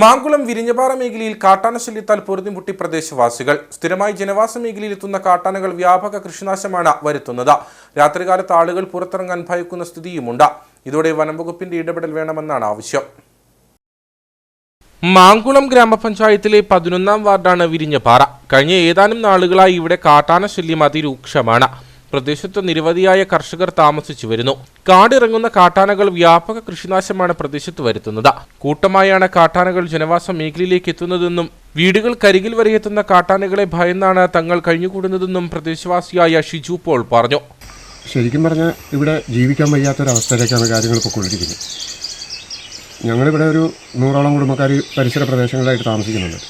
മാങ്കുളം വിരിഞ്ഞപാറ മേഖലയിൽ കാട്ടാന ശല്യത്താൽ പൊറുതിമുട്ടി പ്രദേശവാസികൾ. സ്ഥിരമായി ജനവാസ മേഖലയിൽ എത്തുന്ന കാട്ടാനകൾ വ്യാപക കൃഷിനാശമാണ് വരുത്തുന്നത്. രാത്രികാലത്ത് ആളുകൾ പുറത്തിറങ്ങാൻ ഭയക്കുന്ന സ്ഥിതിയുമുണ്ട്. ഇതോടെ വനംവകുപ്പിന്റെ ഇടപെടൽ വേണമെന്നാണ് ആവശ്യം. മാങ്കുളം ഗ്രാമപഞ്ചായത്തിലെ 11ാം വാർഡാണ് വിരിഞ്ഞപാറ. കഴിഞ്ഞ ഏതാനും നാളുകളായി ഇവിടെ കാട്ടാന ശല്യം അതിരൂക്ഷമാണ്. പ്രദേശത്ത് നിരവധിയായ കർഷകർ താമസിച്ചു വരുന്നു. കാടിറങ്ങുന്ന കാട്ടാനകൾ വ്യാപക കൃഷിനാശമാണ് പ്രദേശത്ത് വരുത്തുന്നത്. കൂട്ടമായാണ് കാട്ടാനകൾ ജനവാസ മേഖലയിലേക്ക് എത്തുന്നതെന്നും വീടുകൾക്കരികിൽ വരെ എത്തുന്ന കാട്ടാനകളെ ഭയന്നാണ് തങ്ങൾ കഴിഞ്ഞുകൂടുന്നതെന്നും പ്രദേശവാസിയായ ഷിജു പോൾ പറഞ്ഞു. ശരിക്കും പറഞ്ഞാൽ ഇവിടെ ജീവിക്കാൻ വയ്യാത്തൊരവസ്ഥയിലേക്കാണ് കാര്യങ്ങൾ പൊയ്ക്കൊണ്ടിരിക്കുന്നത്. ഞങ്ങളിവിടെ ഒരു 100ഓളം കുടുംബക്കാർ പരിസര പ്രദേശങ്ങളിലായിട്ട് താമസിക്കുന്നുണ്ട്.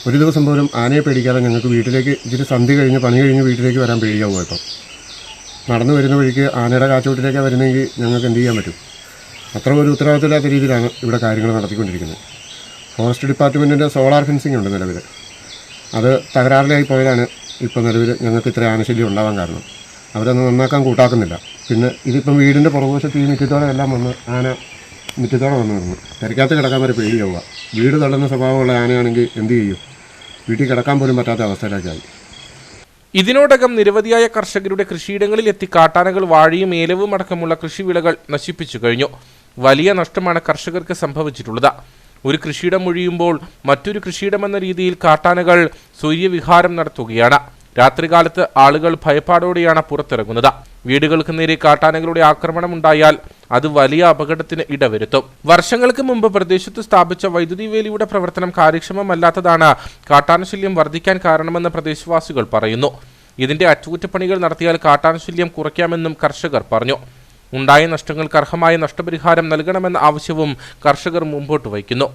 ഒരു ദിവസം പോലും ആനയെ പേടിക്കാതെ ഞങ്ങൾക്ക് വീട്ടിലേക്ക് ഇച്ചിരി സന്ധ്യ കഴിഞ്ഞ് പണി കഴിഞ്ഞ് വീട്ടിലേക്ക് വരാൻ പേടിയാവും. ഇപ്പം നടന്നു വരുന്ന വഴിക്ക് ആനയുടെ കാച്ചോട്ടിലേക്കാണ് വരുന്നതെങ്കിൽ ഞങ്ങൾക്ക് എന്ത് ചെയ്യാൻ പറ്റും? അത്ര ഒരു ഉത്തരവാദിത്തമില്ലാത്ത രീതിയിലാണ് ഇവിടെ കാര്യങ്ങൾ നടത്തിക്കൊണ്ടിരിക്കുന്നത്. ഫോറസ്റ്റ് ഡിപ്പാർട്ട്മെൻറ്റിൻ്റെ സോളാർ ഫെൻസിങ് ഉണ്ട് നിലവിൽ. അത് തകരാറിലായി പോയതാണ് ഇപ്പോൾ നിലവിൽ ഞങ്ങൾക്ക് ഇത്ര ആനശല്യം ഉണ്ടാവാൻ കാരണം. അവരൊന്നും നന്നാക്കാൻ കൂട്ടാക്കുന്നില്ല. പിന്നെ ഇതിപ്പം വീടിൻ്റെ പുറകുവശത്ത് ഈ മുറ്റത്തോടെ എല്ലാം വന്ന് ആന മുറ്റത്തോടെ വന്ന് നിന്ന് തിരക്കകത്ത് കിടക്കാൻ വരെ പേടിയാവുക. വീട് തള്ളുന്ന സ്വഭാവമുള്ള ആനയാണെങ്കിൽ എന്ത് ചെയ്യും? വീട്ടിൽ കിടക്കാൻ പോലും പറ്റാത്ത അവസ്ഥയിലേക്കായി. ഇതിനോടകം നിരവധിയായ കർഷകരുടെ കൃഷിയിടങ്ങളിൽ എത്തി കാട്ടാനകൾ വാഴയും ഏലവും അടക്കമുള്ള കൃഷിവിളകൾ നശിപ്പിച്ചു കഴിഞ്ഞു. വലിയ നഷ്ടമാണ് കർഷകർക്ക് സംഭവിച്ചിട്ടുള്ളത്. ഒരു കൃഷിയിടം ഒഴിയുമ്പോൾ മറ്റൊരു കൃഷിയിടമെന്ന രീതിയിൽ കാട്ടാനകൾ സ്വൈര്യവിഹാരം നടത്തുകയാണ്. രാത്രികാലത്ത് ആളുകൾ ഭയപ്പാടോടെയാണ് പുറത്തിറങ്ങുന്നത്. വീടുകൾക്ക് നേരെ കാട്ടാനകളുടെ ആക്രമണമുണ്ടായാൽ അത് വലിയ അപകടത്തിന് ഇടവരുത്തും. വർഷങ്ങൾക്ക് മുമ്പ് പ്രദേശത്ത് സ്ഥാപിച്ച വൈദ്യുതി വേലിയുടെ പ്രവർത്തനം കാര്യക്ഷമമല്ലാത്തതാണ് കാട്ടാനശല്യം വർദ്ധിക്കാൻ കാരണമെന്ന് പ്രദേശവാസികൾ പറയുന്നു. ഇതിന്റെ അറ്റകുറ്റപ്പണികൾ നടത്തിയാൽ കാട്ടാനശല്യം കുറയ്ക്കാമെന്നും കർഷകർ പറഞ്ഞു. ഉണ്ടായ നഷ്ടങ്ങൾക്ക് അർഹമായ നഷ്ടപരിഹാരം നൽകണമെന്ന ആവശ്യവും കർഷകർ മുമ്പോട്ട് വയ്ക്കുന്നു.